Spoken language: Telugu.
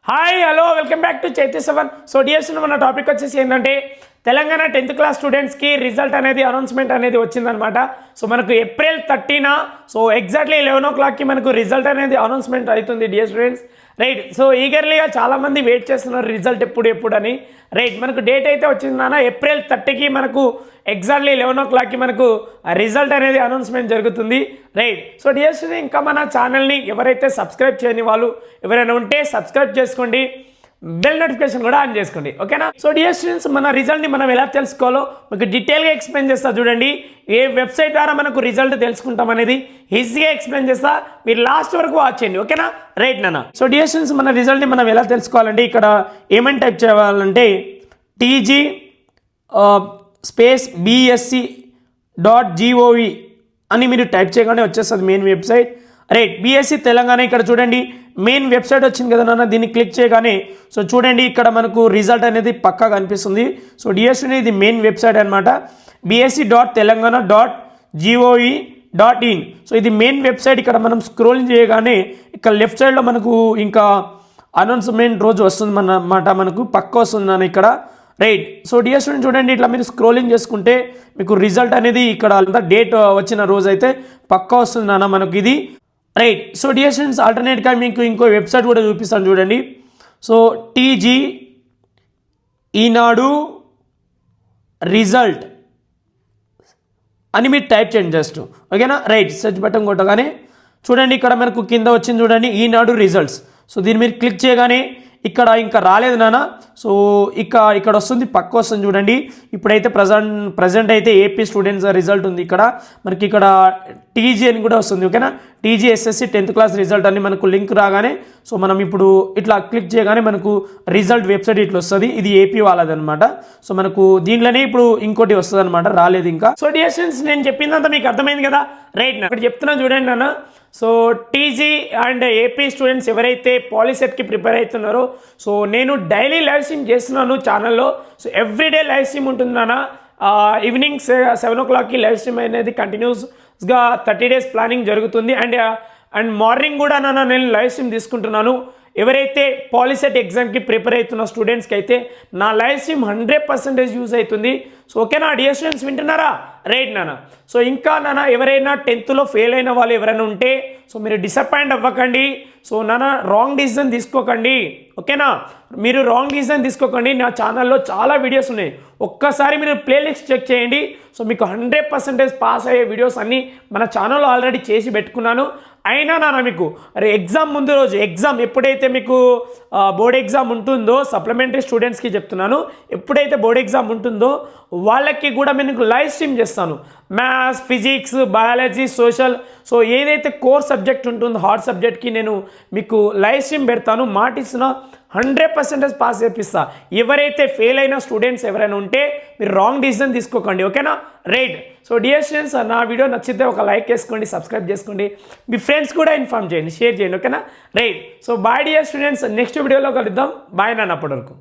Hi hello welcome back to చైతీ7. సో డిఎస్లో మన టాపిక్ వచ్చేసి ఏంటంటే తెలంగాణ 10th క్లాస్ స్టూడెంట్స్కి రిజల్ట్ అనేది అనౌన్స్మెంట్ అనేది వచ్చిందనమాట. సో మనకు ఏప్రిల్ 30న సో ఎగ్జాక్ట్లీ 11 o'clockకి మనకు రిజల్ట్ అనేది అనౌన్స్మెంట్ అవుతుంది డియర్ స్టూడెంట్స్, రైట్. సో ఈగర్లీగా చాలామంది వెయిట్ చేస్తున్నారు రిజల్ట్ ఎప్పుడు అని, రైట్. మనకు డేట్ అయితే వచ్చింది నాన్న, ఏప్రిల్ 30కి మనకు ఎగ్జాక్ట్లీ 11 o'clockకి మనకు రిజల్ట్ అనేది అనౌన్స్మెంట్ జరుగుతుంది, రైట్. సో డియర్ స్టూడెంట్స్, ఇంకా మన ఛానల్ని ఎవరైతే సబ్స్క్రైబ్ చేయని వాళ్ళు ఎవరైనా ఉంటే సబ్స్క్రైబ్ చేసుకోండి, బెల్ నోటిఫికేషన్ కూడా ఆన్ చేసుకోండి, ఓకేనా. సో డియర్ స్టూడెంట్స్, మన రిజల్ట్ని మనం ఎలా తెలుసుకోవాలో మీకు డీటెయిల్గా ఎక్స్ప్లెయిన్ చేస్తా చూడండి. ఏ వెబ్సైట్ ద్వారా మనకు రిజల్ట్ తెలుసుకుంటాం అనేది ఈజీగా ఎక్స్ప్లెయిన్ చేస్తా, మీరు లాస్ట్ వరకు వాచ్ చేయండి, ఓకేనా, రైట్ నాన్న. సో డియర్ స్టూడెంట్స్, మన రిజల్ట్ని మనం ఎలా తెలుసుకోవాలంటే ఇక్కడ ఏమని టైప్ చేయాలంటే టీజీ BSc.gov అని మీరు టైప్ చేయగానే వచ్చేస్తుంది main website, right. BSc Telangana ఇక్కడ చూడండి మెయిన్ వెబ్సైట్ వచ్చింది కదా నాన్న, దీన్ని క్లిక్ చేయగానే సో చూడండి ఇక్కడ మనకు రిజల్ట్ అనేది పక్కా కనిపిస్తుంది. సో డిఎస్సి ఇది మెయిన్ వెబ్సైట్ అనమాట, bsc.telangana.gov.in. సో ఇది మెయిన్ వెబ్సైట్. ఇక్కడ మనం స్క్రోలింగ్ చేయగానే ఇక్కడ లెఫ్ట్ సైడ్లో మనకు ఇంకా అనౌన్స్మెంట్ రోజు వస్తుంది అన్నమాట, మనకు పక్కా వస్తుంది నాన్న ఇక్కడ, రైట్. సో డియర్ స్టూడెంట్ చూడండి, ఇట్లా మీరు స్క్రోలింగ్ చేసుకుంటే మీకు రిజల్ట్ అనేది ఇక్కడ అంతా డేట్ వచ్చిన రోజు అయితే పక్కా వస్తుంది నాన్న మనకు ఇది, రైట్. సో డియర్ స్టూడెంట్స్, ఆల్టర్నేట్గా మీకు ఇంకో వెబ్సైట్ కూడా చూపిస్తాను చూడండి. సో టీజీ ఈనాడు రిజల్ట్ అని మీరు టైప్ చేయండి జస్ట్, ఓకేనా, రైట్. సెర్చ్ బటన్ కొట్టగానే చూడండి ఇక్కడ మనకు కింద వచ్చింది చూడండి ఈనాడు రిజల్ట్స్. సో దీన్ని మీరు క్లిక్ చేయగానే ఇక్కడ ఇంకా రాలేదు నాన్న, సో ఇక్కడ వస్తుంది పక్క వస్తుంది చూడండి. ఇప్పుడైతే ప్రజెంట్ అయితే ఏపీ స్టూడెంట్స్ రిజల్ట్ ఉంది ఇక్కడ మనకి, ఇక్కడ టీజీ అని కూడా వస్తుంది, ఓకేనా. TG SSC 10th class result అని మనకు లింక్ రాగానే సో మనం ఇప్పుడు ఇట్లా క్లిక్ చేయగానే మనకు రిజల్ట్ వెబ్సైట్ ఇట్లా వస్తుంది, ఇది ఏపీ వాళ్ళది అనమాట. సో మనకు దీంట్లోనే ఇప్పుడు ఇంకోటి వస్తుంది అనమాట, రాలేదు ఇంకా. సో డియర్ స్టూడెంట్స్, నేను చెప్పిందంతా మీకు అర్థమైంది కదా, రైట్. ఇక్కడ చెప్తున్నాను చూడండి నాన్న. So TG and AP students ఎవరైతే పాలిసెట్కి ప్రిపేర్ అవుతున్నారో సో నేను డైలీ లైవ్ స్ట్రీమ్ చేస్తున్నాను ఛానల్లో. సో ఎవ్రీడే లైవ్ స్ట్రీమ్ ఉంటుంది నాన్న, ఈవినింగ్ 7 o'clockకి లైవ్ స్ట్రీమ్ అనేది కంటిన్యూస్గా 30 days ప్లానింగ్ జరుగుతుంది. అండ్ మార్నింగ్ కూడా నాన్న నేను లైవ్ స్ట్రీమ్ తీసుకుంటున్నాను. ఎవరైతే పాలిసెట్ ఎగ్జామ్కి ప్రిపేర్ అవుతున్న స్టూడెంట్స్కి అయితే నా లైవ్ స్ట్రీమ్ 100% యూజ్ అవుతుంది. సో ఓకేనా డియర్ స్టూడెంట్స్, వింటున్నారా, రైట్ నాన్న. సో ఇంకా నాన్న ఎవరైనా 10thలో ఫెయిల్ అయిన వాళ్ళు ఎవరైనా ఉంటే సో మీరు డిసప్పాయింట్ అవ్వకండి. సో నాన్న రాంగ్ డిసిజన్ తీసుకోకండి, ఓకేనా. మీరు రాంగ్ డిసిజన్ తీసుకోకండి, నా ఛానల్లో చాలా వీడియోస్ ఉన్నాయి, ఒక్కసారి మీరు ప్లేలిస్ట్ చెక్ చేయండి. సో మీకు 100% పాస్ అయ్యే వీడియోస్ అన్నీ మన ఛానల్లో ఆల్రెడీ చేసి పెట్టుకున్నాను. అయినా నాన్న మీకు ఎగ్జామ్ ముందు రోజు ఎగ్జామ్ ఎప్పుడైతే మీకు బోర్డ్ ఎగ్జామ్ ఉంటుందో సప్లిమెంటరీ స్టూడెంట్స్కి చెప్తున్నాను, ఎప్పుడైతే బోర్డ్ ఎగ్జామ్ ఉంటుందో వాళ్ళకి కూడా మీకు లైవ్ స్ట్రీమ్ చేస్తాను. Maths, physics, biology, social, so ఏదైతే కోర్ సబ్జెక్ట్ ఉంటుందో హార్డ్ సబ్జెక్ట్కి నేను మీకు లైవ్ స్ట్రీమ్ పెడతాను, మాటిస్తున్నా 100% పాస్ చేపిస్తా. ఎవరైతే ఫెయిల్ అయిన స్టూడెంట్స్ ఎవరైనా ఉంటే మీరు రాంగ్ డిసిజన్ తీసుకోకండి, ఓకేనా, రైట్. సో డియర్ స్టూడెంట్స్, నా వీడియో నచ్చితే ఒక లైక్ చేసుకోండి, సబ్స్క్రైబ్ చేసుకోండి, మీ ఫ్రెండ్స్ కూడా ఇన్ఫార్మ్ చేయండి, షేర్ చేయండి, ఓకేనా, right. So bye dear students, next వీడియోలో కలుద్దాం, బాయ్ నాన్న, అప్పటి వరకు.